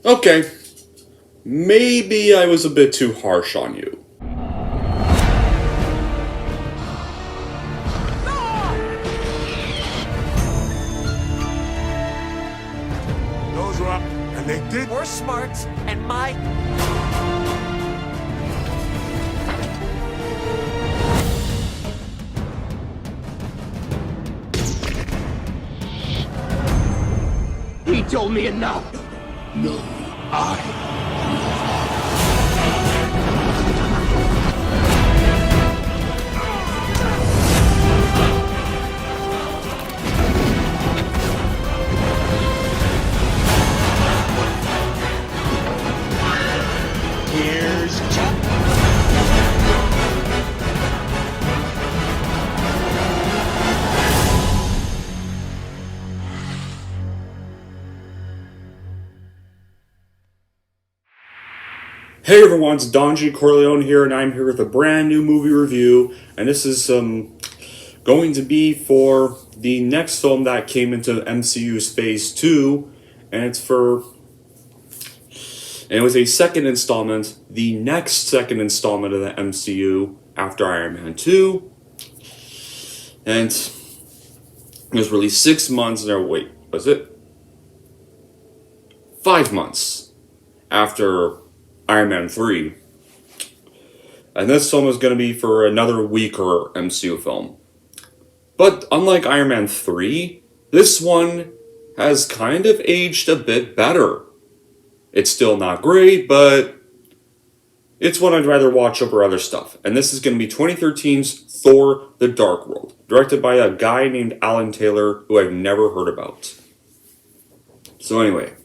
Okay, maybe I was a bit too harsh on you. Those were up, and they did. More smarts and my... He told me enough. No, I. Here's Chuck. Hey everyone, it's Donji Corleone here, and I'm here with a brand new movie review, and this is going to be for the next film that came into MCU's Phase 2, and it was a second installment, the next second installment of the MCU after Iron Man 2, and it was released 6 months, wait, was it? 5 months after Iron Man 3. And this film is going to be for another weaker MCU film. But unlike Iron Man 3, this one has kind of aged a bit better. It's still not great, but it's one I'd rather watch over other stuff. And this is going to be 2013's Thor: The Dark World, directed by a guy named Alan Taylor, who I've never heard about. So anyway,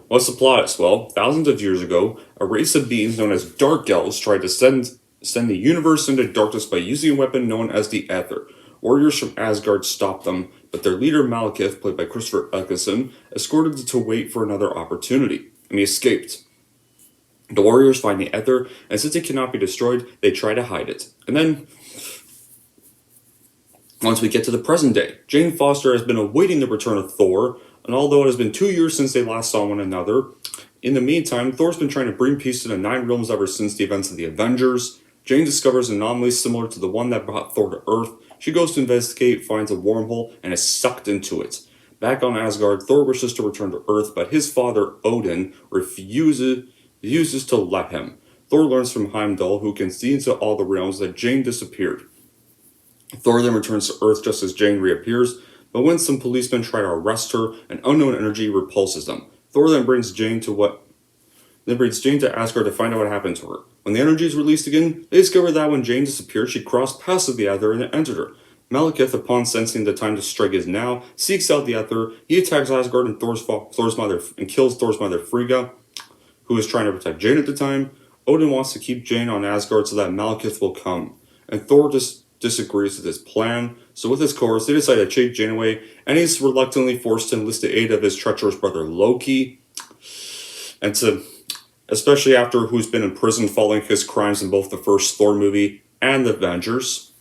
what's the plot? Well, thousands of years ago, a race of beings known as Dark Elves tried to send the universe into darkness by using a weapon known as the Ether. Warriors from Asgard stopped them, but their leader Malekith, played by Christopher Eccleston, escorted them to wait for another opportunity, and he escaped. The warriors find the Ether, and since it cannot be destroyed, they try to hide it. And then, once we get to the present day, Jane Foster has been awaiting the return of Thor, and although it has been 2 years since they last saw one another, in the meantime, Thor's been trying to bring peace to the Nine Realms ever since the events of the Avengers. Jane discovers an anomaly similar to the one that brought Thor to Earth. She goes to investigate, finds a wormhole, and is sucked into it. Back on Asgard, Thor wishes to return to Earth, but his father, Odin, refuses to let him. Thor learns from Heimdall, who can see into all the realms, that Jane disappeared. Thor then returns to Earth just as Jane reappears, but when some policemen try to arrest her, an unknown energy repulses them. Thor then brings Jane to Asgard to find out what happened to her. When the energy is released again, they discover that when Jane disappeared, she crossed past the Ether and it entered her. Malekith, upon sensing the time to strike is now, seeks out the Ether. He attacks Asgard and kills Thor's mother Frigga, who is trying to protect Jane at the time. Odin wants to keep Jane on Asgard so that Malekith will come, and Thor disagrees with his plan. So with his course, they decide to take Jane away, and he's reluctantly forced to enlist the aid of his treacherous brother Loki, especially after who's been in prison following his crimes in both the first Thor movie and the Avengers.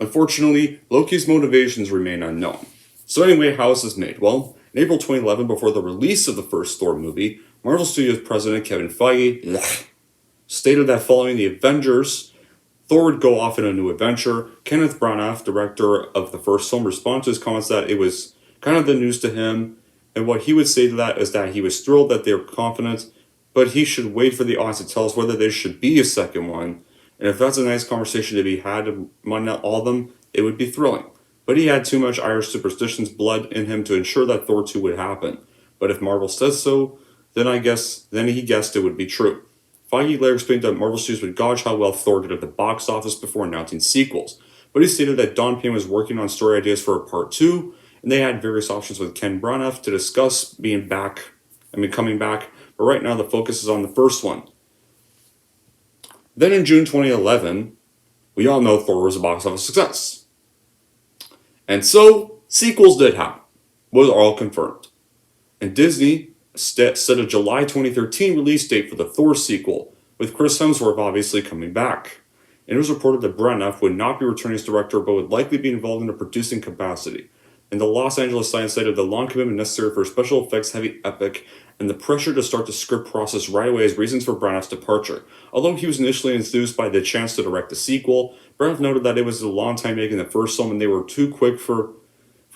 Unfortunately, Loki's motivations remain unknown. So anyway, how is this made? Well, in April 2011, before the release of the first Thor movie, Marvel Studios president Kevin Feige stated that following the Avengers, Thor would go off in a new adventure. Kenneth Branagh, director of the first film, responded to his comments that it was kind of the news to him, and what he would say to that is that he was thrilled that they were confident, but he should wait for the audience to tell us whether there should be a second one, and if that's a nice conversation to be had among all of them, it would be thrilling. But he had too much Irish superstitions blood in him to ensure that Thor 2 would happen. But if Marvel says so, then he guessed it would be true. Feige later explained that Marvel Studios would gauge how well Thor did at the box office before announcing sequels. But he stated that Don Payne was working on story ideas for a part 2, and they had various options with Ken Branagh to discuss coming back, but right now the focus is on the first one. Then in June 2011, we all know Thor was a box office success. And so, sequels did happen, was all confirmed. And Disney set a July 2013 release date for the Thor sequel, with Chris Hemsworth obviously coming back. And it was reported that Branagh would not be returning as director, but would likely be involved in a producing capacity. And the Los Angeles Times cited the long commitment necessary for a special effects heavy epic and the pressure to start the script process right away as reasons for Braniff's departure. Although he was initially enthused by the chance to direct the sequel, Braniff noted that it was a long time making the first film and they were too quick for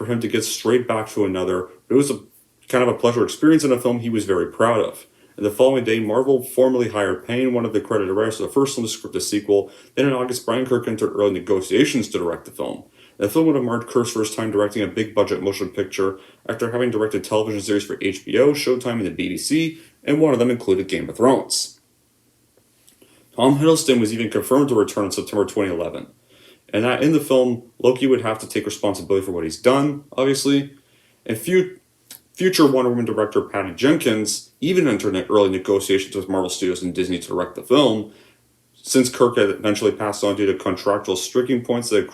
him to get straight back to another. It was a kind of a pleasure experience in a film he was very proud of. And the following day, Marvel formally hired Payne, one of the credited writers of the first film, to script the sequel. Then in August, Brian Kirk entered early negotiations to direct the film. The film would have marked Kirk's first time directing a big-budget motion picture after having directed television series for HBO, Showtime, and the BBC, and one of them included Game of Thrones. Tom Hiddleston was even confirmed to return in September 2011, and that in the film, Loki would have to take responsibility for what he's done, obviously, and future Wonder Woman director Patty Jenkins even entered early negotiations with Marvel Studios and Disney to direct the film, since Kirk had eventually passed on due to contractual sticking points that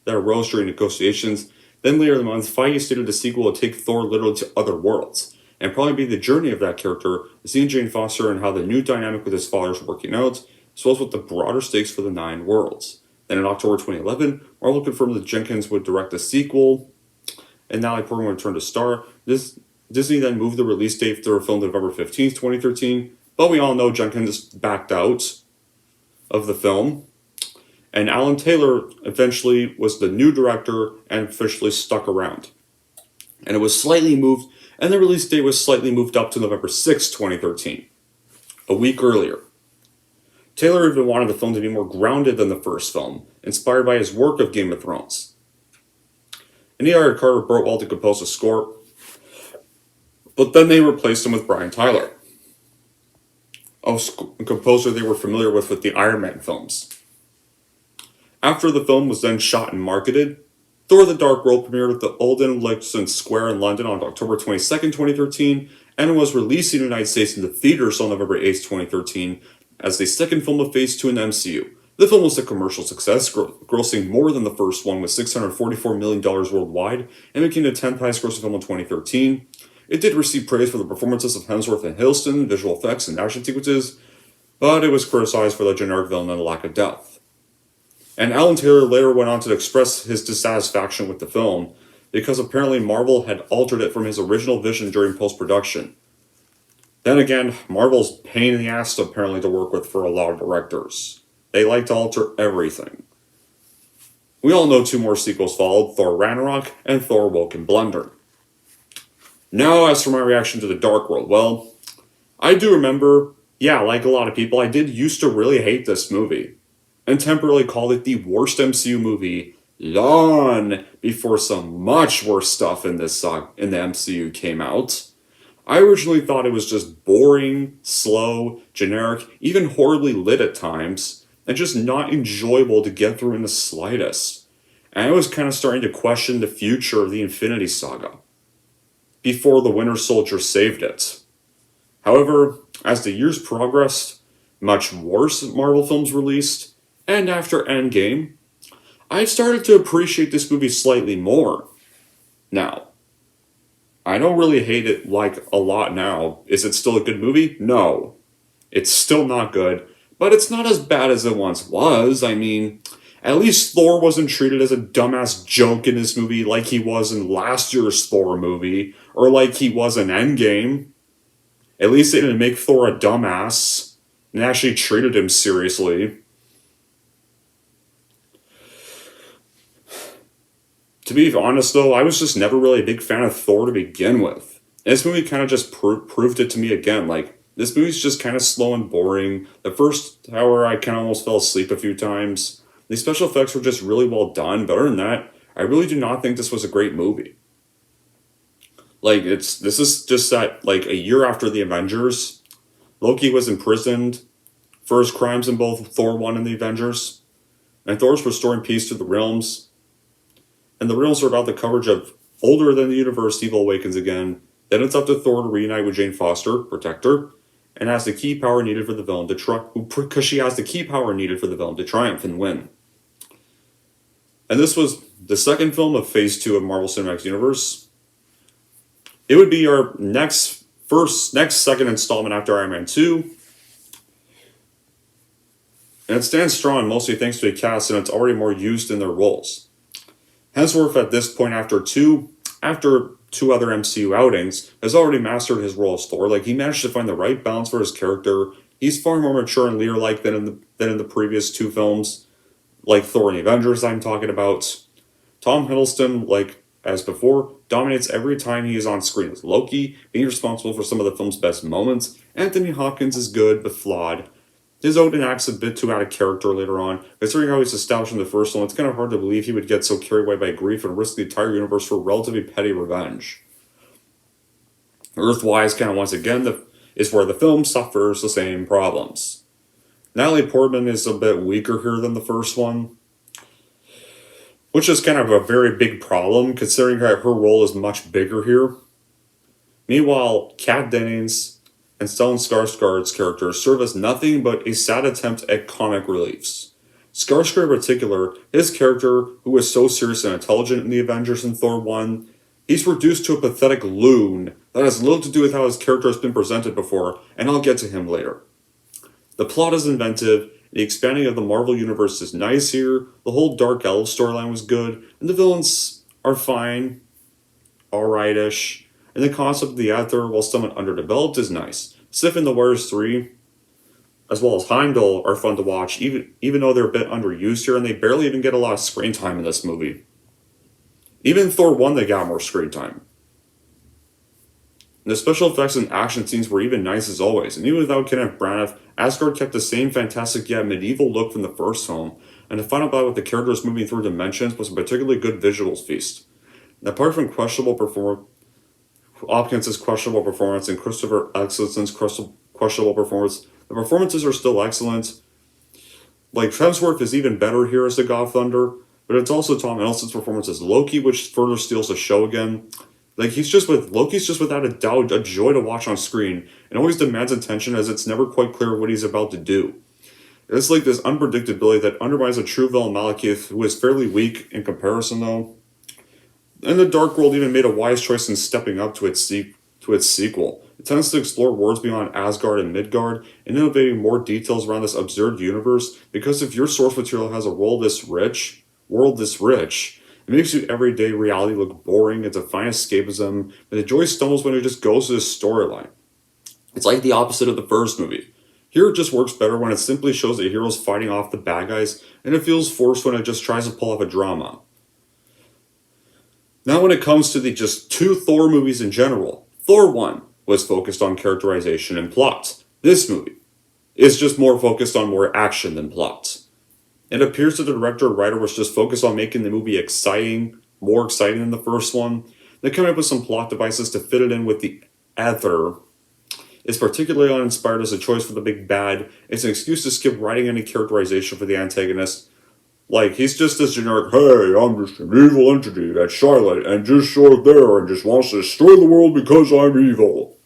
arose during negotiations. Then later in the month, Feige stated the sequel would take Thor literally to other worlds, and probably be the journey of that character, seeing Jane Foster and how the new dynamic with his father is working out, as well as with the broader stakes for the 9 worlds. Then in October 2011, Marvel confirmed that Jenkins would direct the sequel, and Natalie Portman would return to star. Disney then moved the release date for the film to November 15th, 2013, but we all know Jenkins backed out of the film, and Alan Taylor eventually was the new director and officially stuck around. And it was slightly moved, and the release date was slightly moved up to November 6th, 2013, a week earlier. Taylor even wanted the film to be more grounded than the first film, inspired by his work of Game of Thrones. And he hired Carter Burwell to compose the score, but then they replaced him with Brian Tyler, a composer they were familiar with the Iron Man films. After the film was then shot and marketed, Thor the Dark World premiered at the Odeon Luxon Square in London on October 22nd, 2013, and was released in the United States in the theaters on November 8th, 2013, as the second film of Phase 2 in the MCU. The film was a commercial success, grossing more than the first one with $644 million worldwide, and became the 10th highest grossing film in 2013. It did receive praise for the performances of Hemsworth and Hiddleston, visual effects, and action sequences, but it was criticized for the generic villain and the lack of depth. And Alan Taylor later went on to express his dissatisfaction with the film, because apparently Marvel had altered it from his original vision during post-production. Then again, Marvel's pain in the ass apparently to work with for a lot of directors. They like to alter everything. We all know 2 more sequels followed, Thor Ragnarok and Thor Woke and Blunder. Now, as for my reaction to The Dark World, well, I do remember, like a lot of people, I did used to really hate this movie, and temporarily called it the worst MCU movie long before some much worse stuff in the MCU came out. I originally thought it was just boring, slow, generic, even horribly lit at times, and just not enjoyable to get through in the slightest. And I was kind of starting to question the future of the Infinity Saga, before the Winter Soldier saved it. However, as the years progressed, much worse Marvel films released, and after Endgame, I've started to appreciate this movie slightly more. Now, I don't really hate it a lot now. Is it still a good movie? No. It's still not good, but it's not as bad as it once was. I mean, at least Thor wasn't treated as a dumbass joke in this movie like he was in last year's Thor movie, or like he was in Endgame. At least they didn't make Thor a dumbass, and actually treated him seriously. To be honest though, I was just never really a big fan of Thor to begin with. And this movie kind of just proved it to me again. This movie's just kind of slow and boring. The first hour I kind of almost fell asleep a few times. The special effects were just really well done, but other than that, I really do not think this was a great movie. This is just that, a year after the Avengers, Loki was imprisoned for his crimes in both Thor 1 and the Avengers, and Thor's restoring peace to the realms. And the realms are about the coverage of older than the universe, evil awakens again. Then it's up to Thor to reunite with Jane Foster, protect her, and has the key power needed for the villain because she has the key power needed for the villain to triumph and win. And this was the second film of Phase 2 of Marvel Cinematic Universe. It would be our next second installment after Iron Man 2. And it stands strong mostly thanks to a cast and it's already more used in their roles. Hemsworth at this point after two two other MCU outings, has already mastered his role as Thor. Like, he managed to find the right balance for his character. He's far more mature and leader-like than in the previous two films, like Thor and the Avengers I'm talking about. Tom Hiddleston, like as before, dominates every time he is on screen as Loki, being responsible for some of the film's best moments. Anthony Hopkins is good, but flawed. His Odin act's a bit too out of character later on. Considering how he's established in the first one, it's kind of hard to believe he would get so carried away by grief and risk the entire universe for relatively petty revenge. Earthwise, kind of once again, is where the film suffers the same problems. Natalie Portman is a bit weaker here than the first one, which is kind of a very big problem, considering that her role is much bigger here. Meanwhile, Kat Dennings and Stellan Skarsgård's characters serve as nothing but a sad attempt at comic reliefs. Skarsgård in particular, his character, who was so serious and intelligent in the Avengers and Thor 1, he's reduced to a pathetic loon that has little to do with how his character has been presented before, and I'll get to him later. The plot is inventive, the expanding of the Marvel Universe is nice here, the whole Dark Elf storyline was good, and the villains are fine, alright-ish, and the concept of the Aether, while somewhat underdeveloped, is nice. Sif and the Warriors 3, as well as Heimdall, are fun to watch, even though they're a bit underused here, and they barely even get a lot of screen time in this movie. Even Thor 1, they got more screen time. And the special effects and action scenes were even nice as always, and even without Kenneth Branagh, Asgard kept the same fantastic yet medieval look from the first film, and the final battle with the characters moving through dimensions was a particularly good visuals feast. And apart from Hopkins' questionable performance and Christopher Eccleston's questionable performance, the performances are still excellent. Like, Hemsworth is even better here as the God of Thunder, but it's also Tom Hiddleston's performance as Loki, which further steals the show again. Like, Loki's just without a doubt a joy to watch on screen, and always demands attention as it's never quite clear what he's about to do. It's like this unpredictability that undermines a true villain Malekith, who is fairly weak in comparison though. And the Dark World even made a wise choice in stepping up to its sequel. It tends to explore worlds beyond Asgard and Midgard, and innovating more details around this absurd universe, because if your source material has a world this rich, it makes your everyday reality look boring and define escapism, but the joy stumbles when it just goes to this storyline. It's like the opposite of the first movie. Here it just works better when it simply shows the heroes fighting off the bad guys, and it feels forced when it just tries to pull off a drama. Now when it comes to the just two Thor movies in general, Thor 1 was focused on characterization and plot. This movie is just more focused on more action than plot. It appears that the director or writer was just focused on making the movie more exciting than the first one. They came up with some plot devices to fit it in with the Aether. It's particularly uninspired as a choice for the big bad. It's an excuse to skip writing any characterization for the antagonist. Like, he's just this generic, hey, I'm just an evil entity that's Charlotte and just short there and just wants to destroy the world because I'm evil.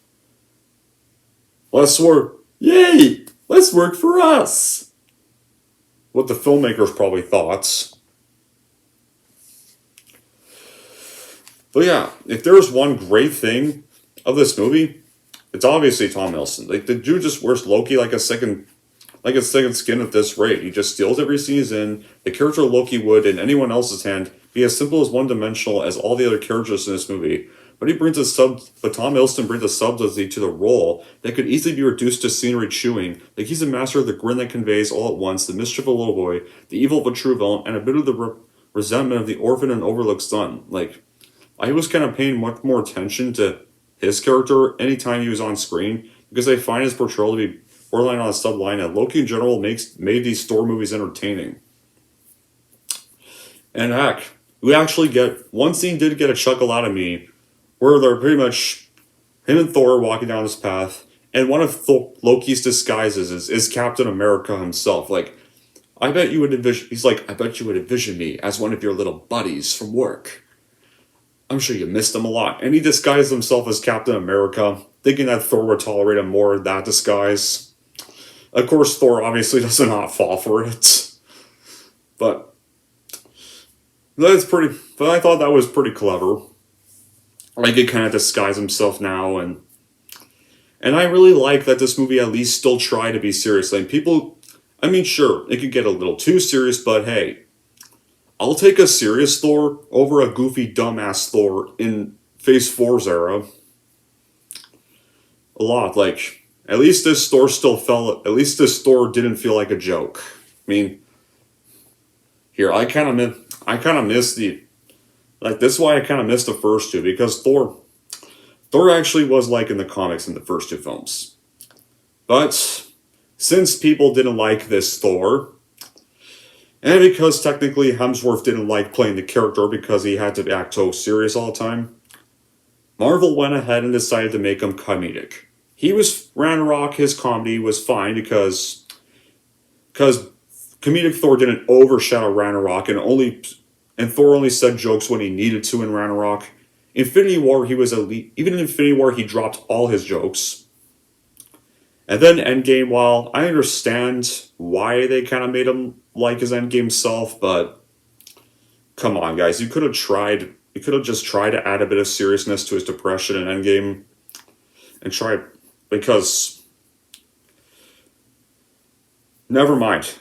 Let's work. Yay! Let's work for us! What the filmmakers probably thought. But yeah, if there's one great thing of this movie, it's obviously Tom Hiddleston. Like, the dude just wears Loki like a second skin at this rate. He just steals every scene he's in. The character Loki would, in anyone else's hand, be as simple as one-dimensional as all the other characters in this movie. But Tom Hiddleston brings a subtlety to the role that could easily be reduced to scenery chewing. Like, he's a master of the grin that conveys all at once the mischief of a little boy, the evil of a true villain, and a bit of the resentment of the orphan and overlooked son. Like, I was kind of paying much more attention to his character anytime he was on screen, because I find his portrayal to be borderline on a subline, and Loki in general made these Thor movies entertaining. And heck, one scene did get a chuckle out of me, where they're pretty much him and Thor walking down this path, and one of Loki's disguises is Captain America himself. Like, I bet you would envision me as one of your little buddies from work. I'm sure you missed him a lot. And he disguised himself as Captain America, thinking that Thor would tolerate him more in that disguise. Of course, Thor obviously does not fall for it. But I thought that was pretty clever. Like, he kind of disguise himself now, and I really like that this movie at least still tried to be serious. Like, sure, it could get a little too serious, but hey, I'll take a serious Thor over a goofy, dumbass Thor in Phase 4's era. A lot. Like, at least this Thor didn't feel like a joke. I mean, here, I kind of miss the, like, this is why I kind of missed the first two, because Thor actually was like in the comics in the first two films. But since people didn't like this Thor, and because technically Hemsworth didn't like playing the character because he had to act so serious all the time, Marvel went ahead and decided to make him comedic. Ragnarok, his comedy was fine because comedic Thor didn't overshadow Ragnarok, and Thor only said jokes when he needed to in Ragnarok. Infinity War, even in Infinity War, he dropped all his jokes. And then Endgame, while I understand why they kind of made him like his Endgame self, but come on, guys, you could have just tried to add a bit of seriousness to his depression in Endgame, and try, because, never mind.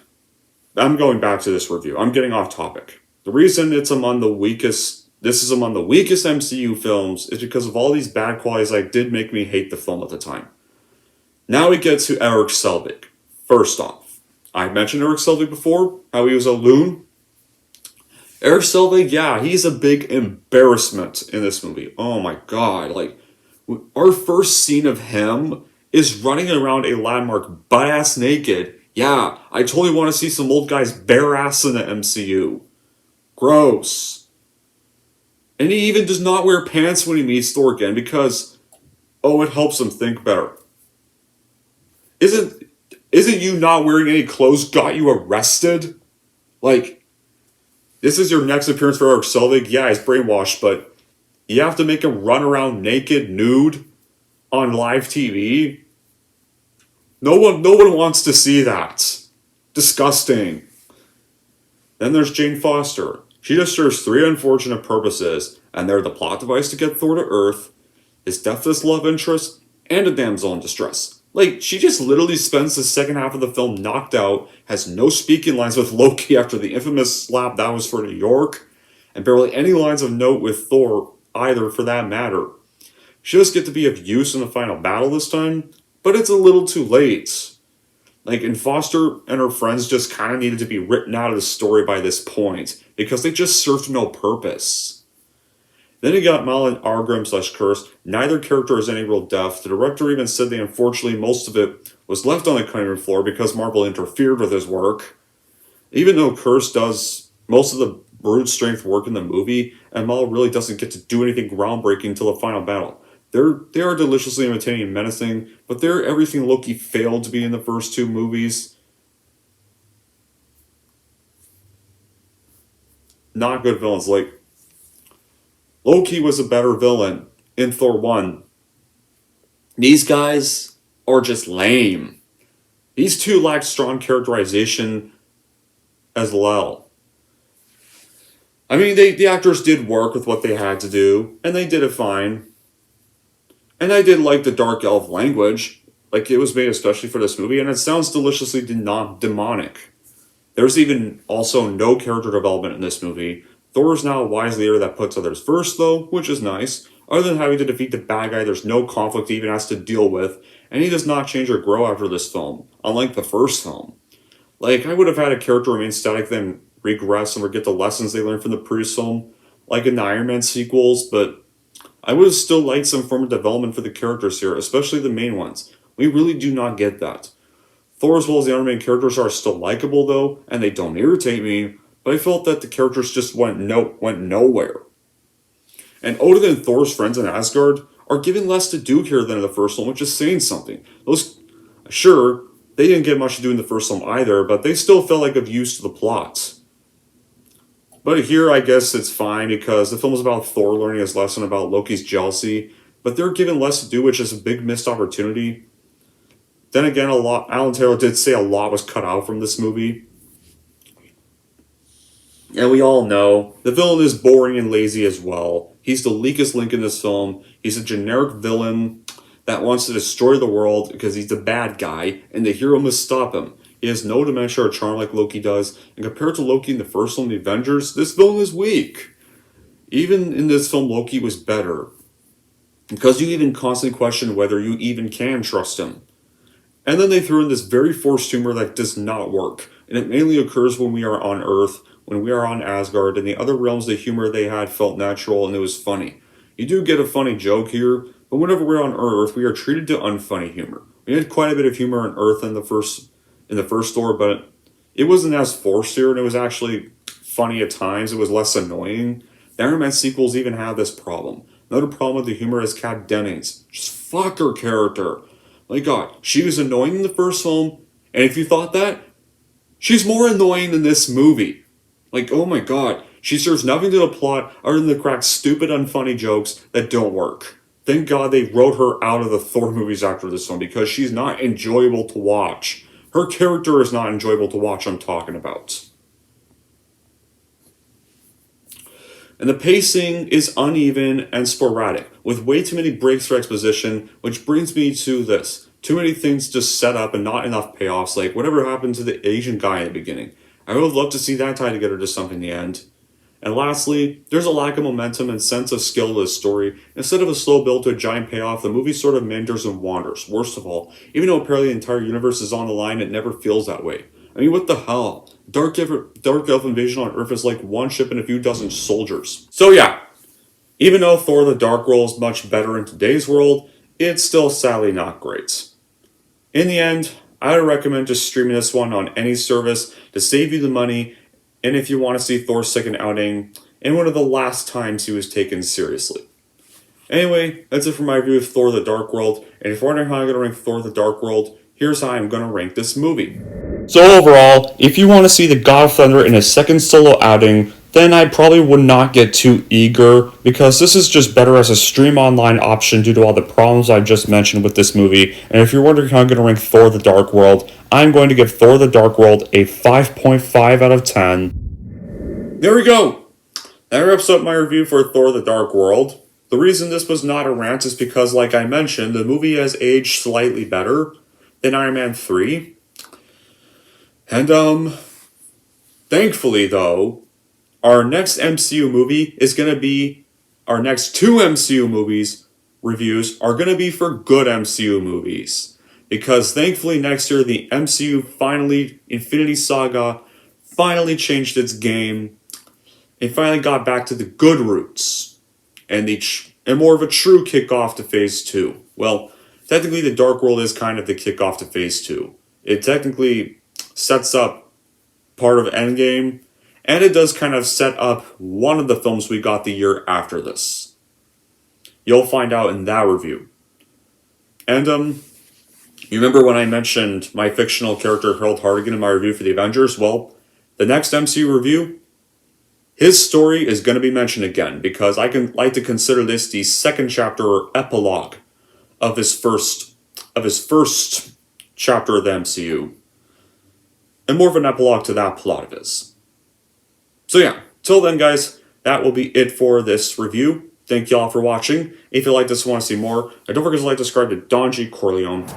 I'm going back to this review. I'm getting off topic. The reason this is among the weakest MCU films is because of all these bad qualities that did make me hate the film at the time. Now we get to Eric Selvig. First off, I mentioned Eric Selvig before, how he was a loon. Eric Selvig, yeah, he's a big embarrassment in this movie. Oh my god, like, our first scene of him is running around a landmark butt-ass naked. Yeah, I totally want to see some old guys bare ass in the MCU. Gross. And he even does not wear pants when he meets Thor again because, oh, it helps him think better. Isn't you not wearing any clothes got you arrested? Like, this is your next appearance for Eric Selvig. Yeah, he's brainwashed, but you have to make him run around naked, nude, on live TV? No one wants to see that. Disgusting. Then there's Jane Foster. She just serves three unfortunate purposes, and they're the plot device to get Thor to Earth, his deathless love interest, and a damsel in distress. Like, she just literally spends the second half of the film knocked out, has no speaking lines with Loki after the infamous slap that was for New York, and barely any lines of note with Thor either, for that matter. She does get to be of use in the final battle this time, but it's a little too late. Like, and Foster and her friends just kind of needed to be written out of the story by this point, because they just served no purpose. Then you got Malin Argrim/Curse. Neither character has any real depth. The director even said that unfortunately most of it was left on the cutting room floor because Marvel interfered with his work. Even though Curse does most of the brute strength work in the movie, and Mal really doesn't get to do anything groundbreaking until the final battle. They are deliciously entertaining and menacing, but they're everything Loki failed to be in the first two movies. Not good villains. Like, Loki was a better villain in Thor 1. These guys are just lame. These two lack strong characterization as well. I mean, the actors did work with what they had to do, and they did it fine. And I did like the dark elf language, like it was made especially for this movie, and it sounds deliciously demonic. There's even also no character development in this movie. Thor is now a wise leader that puts others first, though, which is nice. Other than having to defeat the bad guy, there's no conflict he even has to deal with, and he does not change or grow after this film, unlike the first film. Like, I would have had a character remain static, then regress and forget the lessons they learned from the previous film, like in the Iron Man sequels, but I would have still liked some form of development for the characters here, especially the main ones. We really do not get that. Thor as well as the other main characters are still likable though, and they don't irritate me, but I felt that the characters just went nowhere. And Odin and Thor's friends in Asgard are given less to do here than in the first one, which is saying something. Sure, they didn't get much to do in the first film either, but they still felt like of use to the plot. But here, I guess it's fine because the film is about Thor learning his lesson about Loki's jealousy, but they're given less to do, which is a big missed opportunity. Then again, Alan Taylor did say a lot was cut out from this movie. And we all know, the villain is boring and lazy as well. He's the weakest link in this film. He's a generic villain that wants to destroy the world because he's the bad guy, and the hero must stop him. He has no dementia or charm like Loki does, and compared to Loki in the first film, The Avengers, this villain is weak. Even in this film, Loki was better. because you even constantly question whether you even can trust him. And then they threw in this very forced humor that does not work, and it mainly occurs when we are on Earth, when we are on Asgard, and the other realms. The humor they had felt natural and it was funny. You do get a funny joke here, but whenever we're on Earth, we are treated to unfunny humor. We had quite a bit of humor on Earth in the first Thor, but it wasn't as forced here, and it was actually funny at times. It was less annoying. The Iron Man sequels even have this problem. Another problem with the humor is Kat Dennings. Just fuck her character. My god, she was annoying in the first film, and if you thought that, she's more annoying in this movie. Like, oh my god, she serves nothing to the plot other than to crack stupid, unfunny jokes that don't work. Thank god they wrote her out of the Thor movies after this one, because she's not enjoyable to watch. Her character is not enjoyable to watch, I'm talking about. And the pacing is uneven and sporadic, with way too many breaks for exposition, which brings me to this. Too many things just set up and not enough payoffs, like whatever happened to the Asian guy in the beginning. I would love to see that tie together to something in the end. And lastly, there's a lack of momentum and sense of skill to the story. Instead of a slow build to a giant payoff, the movie sort of meanders and wanders. Worst of all, even though apparently the entire universe is on the line, it never feels that way. I mean, what the hell? Dark Elf invasion on Earth is like one ship and a few dozen soldiers. So yeah, even though Thor the Dark World is much better in today's world, it's still sadly not great. In the end, I would recommend just streaming this one on any service to save you the money, and if you want to see Thor's second outing, and one of the last times he was taken seriously. Anyway, that's it for my review of Thor the Dark World, and if you're wondering how I'm going to rank Thor the Dark World, here's how I'm going to rank this movie. So overall, if you want to see the God of Thunder in his second solo outing, then I probably would not get too eager, because this is just better as a stream online option due to all the problems I just mentioned with this movie. And if you're wondering how I'm going to rank Thor the Dark World, I'm going to give Thor the Dark World a 5.5 out of 10. There we go! That wraps up my review for Thor the Dark World. The reason this was not a rant is because, like I mentioned, the movie has aged slightly better than Iron Man 3. And, thankfully, though, our next MCU movie is going to be, our next two MCU movies reviews are going to be for good MCU movies. Because thankfully next year, the MCU finally, Infinity Saga, finally changed its game. It finally got back to the good roots. And more of a true kickoff to Phase 2. Well, technically the Dark World is kind of the kickoff to Phase 2. It technically sets up part of Endgame, and it does kind of set up one of the films we got the year after this. You'll find out in that review. And, you remember when I mentioned my fictional character Harold Hartigan in my review for the Avengers? Well, the next MCU review, his story is going to be mentioned again, because I can like to consider this the second chapter or epilogue of his first chapter of the MCU. And more of an epilogue to that plot of his. So yeah, till then guys, that will be it for this review. Thank y'all for watching. If you like this and want to see more, don't forget to like, subscribe to Don G. Corleone.